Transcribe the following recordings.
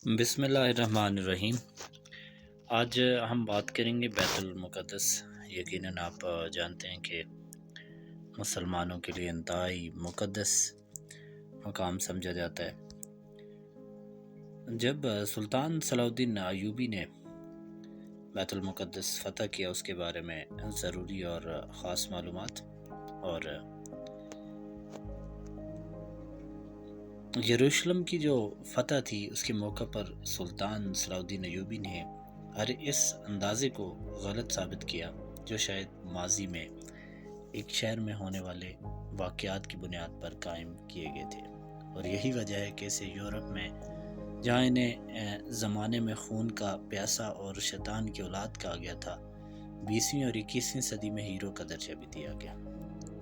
بسم اللہ الرحمن الرحیم۔ آج ہم بات کریں گے بیت المقدس۔ یقیناً آپ جانتے ہیں کہ مسلمانوں کے لیے انتہائی مقدس مقام سمجھا جاتا ہے۔ جب سلطان صلاح الدین ایوبی نے بیت المقدس فتح کیا، اس کے بارے میں ضروری اور خاص معلومات، اور یروشلم کی جو فتح تھی اس کے موقع پر سلطان صلاح الدین ایوبی نے ہر اس اندازے کو غلط ثابت کیا جو شاید ماضی میں ایک شہر میں ہونے والے واقعات کی بنیاد پر قائم کیے گئے تھے، اور یہی وجہ ہے کہ اسے یورپ میں، جہاں انہیں زمانے میں خون کا پیاسا اور شیطان کی اولاد کہا گیا تھا، 20ویں اور 21ویں صدی میں ہیرو کا درجہ بھی دیا گیا۔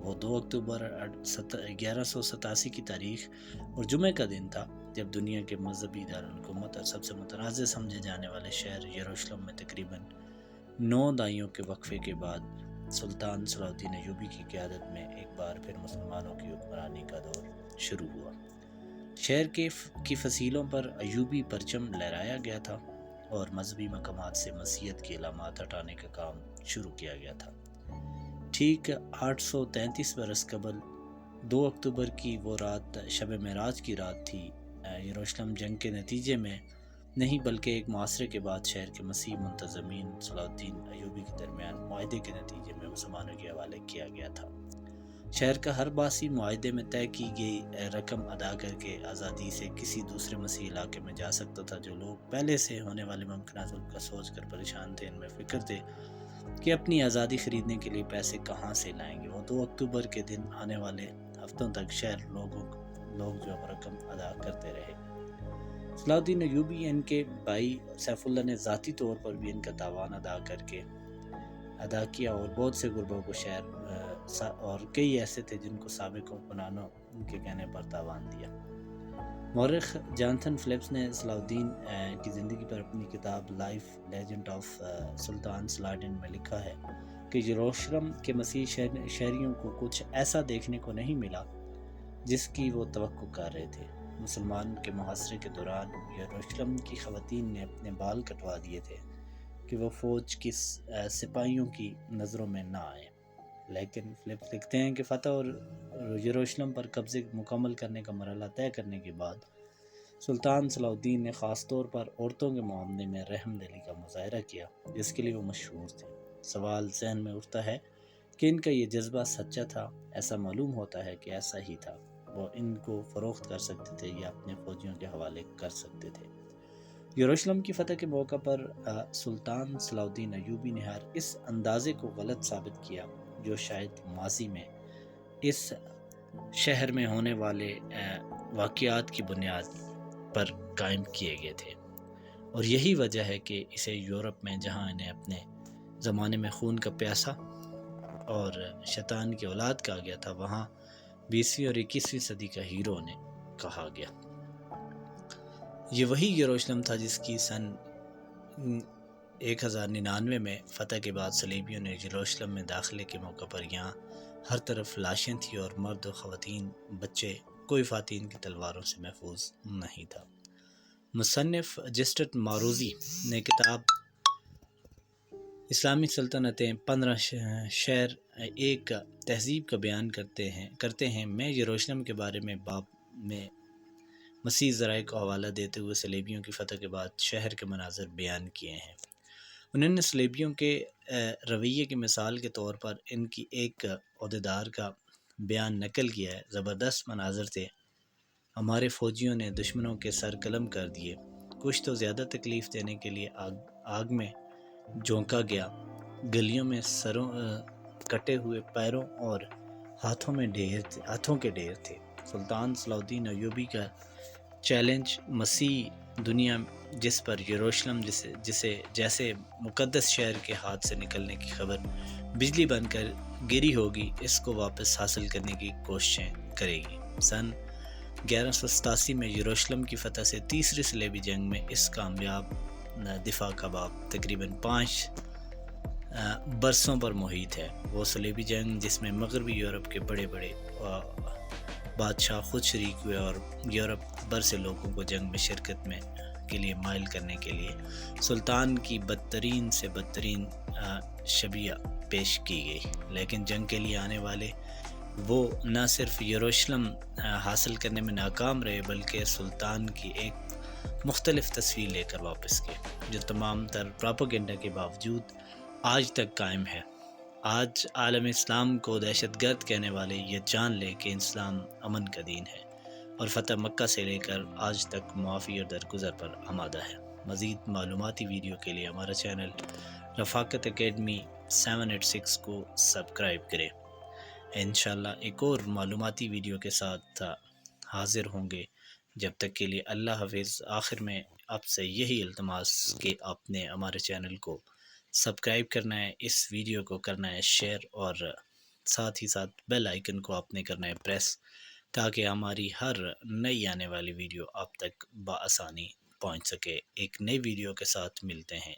وہ 2 اکتوبر 1187 کی تاریخ اور جمعہ کا دن تھا جب دنیا کے مذہبی دارالحکومت اور سب سے متنازع سمجھے جانے والے شہر یروشلم میں تقریباً 9 دہائیوں کے وقفے کے بعد سلطان صلاح الدین ایوبی کی قیادت میں ایک بار پھر مسلمانوں کی حکمرانی کا دور شروع ہوا۔ شہر کی فصیلوں پر ایوبی پرچم لہرایا گیا تھا اور مذہبی مقامات سے مسیحیت کے علامات ہٹانے کا کام شروع کیا گیا تھا۔ ٹھیک 833 برس قبل 2 اکتوبر کی وہ رات شب معراج کی رات تھی۔ یروشلم جنگ کے نتیجے میں نہیں بلکہ ایک معاصرے کے بعد شہر کے مسیح منتظمین صلاح الدین ایوبی کے درمیان معاہدے کے نتیجے میں مسلمانوں کے حوالے کیا گیا تھا۔ شہر کا ہر باسی معاہدے میں طے کی گئی رقم ادا کر کے آزادی سے کسی دوسرے مسیحی علاقے میں جا سکتا تھا۔ جو لوگ پہلے سے ہونے والے ممکنہ ظلم کا سوچ کر پریشان تھے، ان میں فکر تھے کہ اپنی آزادی خریدنے کے لیے پیسے کہاں سے لائیں گے، وہ 2 اکتوبر کے دن آنے والے ہفتوں تک شہر لوگ جو رقم ادا کرتے رہے۔ صلاح الدین ایوبی ان کے بھائی سیف اللہ نے ذاتی طور پر بھی ان کا تاوان ادا کیا، اور بہت سے غرباء کو شہر اور کئی ایسے تھے جن کو سابق حکمرانوں کے کہنے پر تاوان دیا۔ مورخ جانتھن فلپس نے صلاح الدین کی زندگی پر اپنی کتاب لائف لیجنڈ آف سلطان صلاح الدین میں لکھا ہے کہ یروشلم کے مسیحی شہریوں کو کچھ ایسا دیکھنے کو نہیں ملا جس کی وہ توقع کر رہے تھے۔ مسلمان کے محاصرے کے دوران یروشلم کی خواتین نے اپنے بال کٹوا دیے تھے کہ وہ فوج کی سپاہیوں کی نظروں میں نہ آئیں، لیکن فلپس لکھتے ہیں کہ فتح اور یروشلم پر قبضے مکمل کرنے کا مرحلہ طے کرنے کے بعد سلطان صلاح الدین نے خاص طور پر عورتوں کے معاملے میں رحم دلی کا مظاہرہ کیا جس کے لیے وہ مشہور تھے۔ سوال ذہن میں اٹھتا ہے کہ ان کا یہ جذبہ سچا تھا؟ ایسا معلوم ہوتا ہے کہ ایسا ہی تھا۔ وہ ان کو فروخت کر سکتے تھے یا اپنے فوجیوں کے حوالے کر سکتے تھے۔ یروشلم کی فتح کے موقع پر سلطان صلاح الدین ایوبی نے ہر اس اندازے کو غلط ثابت کیا جو شاید ماضی میں اس شہر میں ہونے والے واقعات کی بنیاد پر قائم کیے گئے تھے، اور یہی وجہ ہے کہ اسے یورپ میں، جہاں انہیں اپنے زمانے میں خون کا پیاسا اور شیطان کی اولاد کہا گیا تھا، وہاں 20ویں اور 21ویں صدی کا ہیرو نے کہا گیا۔ یہ وہی یروشلم تھا جس کی سن 1099 میں فتح کے بعد صلیبیوں نے یروشلم میں داخلے کے موقع پر یہاں ہر طرف لاشیں تھیں، اور مرد و خواتین، بچے، کوئی خواتین کی تلواروں سے محفوظ نہیں تھا۔ مصنف جسٹٹ ماروزی نے کتاب اسلامی سلطنتیں 15 شہر ایک تہذیب کا بیان کرتے ہیں میں یروشلم کے بارے میں باب میں مزید ذرائع کو حوالہ دیتے ہوئے صلیبیوں کی فتح کے بعد شہر کے مناظر بیان کیے ہیں۔ انہوں نے صلیبیوں کے رویے کی مثال کے طور پر ان کی ایک عہدیدار کا بیان نقل کیا ہے۔ زبردست مناظر تھے، ہمارے فوجیوں نے دشمنوں کے سر قلم کر دیے، کچھ تو زیادہ تکلیف دینے کے لیے آگ میں جھونکا گیا، گلیوں میں سروں کٹے ہوئے پیروں اور ہاتھوں کے ڈھیر تھے۔ سلطان صلاح الدین ایوبی کا چیلنج مسیح دنیا جس پر یروشلم جیسے مقدس شہر کے ہاتھ سے نکلنے کی خبر بجلی بن کر گری ہوگی، اس کو واپس حاصل کرنے کی کوششیں کرے گی۔ سن 1187 میں یروشلم کی فتح سے تیسری صلیبی جنگ میں اس کامیاب دفاع کا باب تقریباً 5 برسوں پر محیط ہے۔ وہ صلیبی جنگ جس میں مغربی یورپ کے بڑے بادشاہ خود شریک ہوئے اور یورپ بھر سے لوگوں کو جنگ میں شرکت میں کے لیے مائل کرنے کے لیے سلطان کی بدترین سے بدترین شبیہ پیش کی گئی، لیکن جنگ کے لیے آنے والے وہ نہ صرف یروشلم حاصل کرنے میں ناکام رہے بلکہ سلطان کی ایک مختلف تصویر لے کر واپس گئے، جو تمام تر پراپیگنڈا کے باوجود آج تک قائم ہے۔ آج عالم اسلام کو دہشت گرد کہنے والے یہ جان لے کہ اسلام امن کا دین ہے اور فتح مکہ سے لے کر آج تک معافی اور درگزر پر آمادہ ہے۔ مزید معلوماتی ویڈیو کے لیے ہمارا چینل رفاقت اکیڈمی 786 کو سبسکرائب کریں۔ انشاءاللہ ایک اور معلوماتی ویڈیو کے ساتھ حاضر ہوں گے، جب تک کے لیے اللہ حافظ۔ آخر میں آپ سے یہی التماس کہ آپ نے ہمارے چینل کو سبسکرائب کرنا ہے، اس ویڈیو کو کرنا ہے شیئر، اور ساتھ ہی ساتھ بیل آئیکن کو آپ نے کرنا ہے پریس، تاکہ ہماری ہر نئی آنے والی ویڈیو آپ تک بآسانی پہنچ سکے۔ ایک نئی ویڈیو کے ساتھ ملتے ہیں۔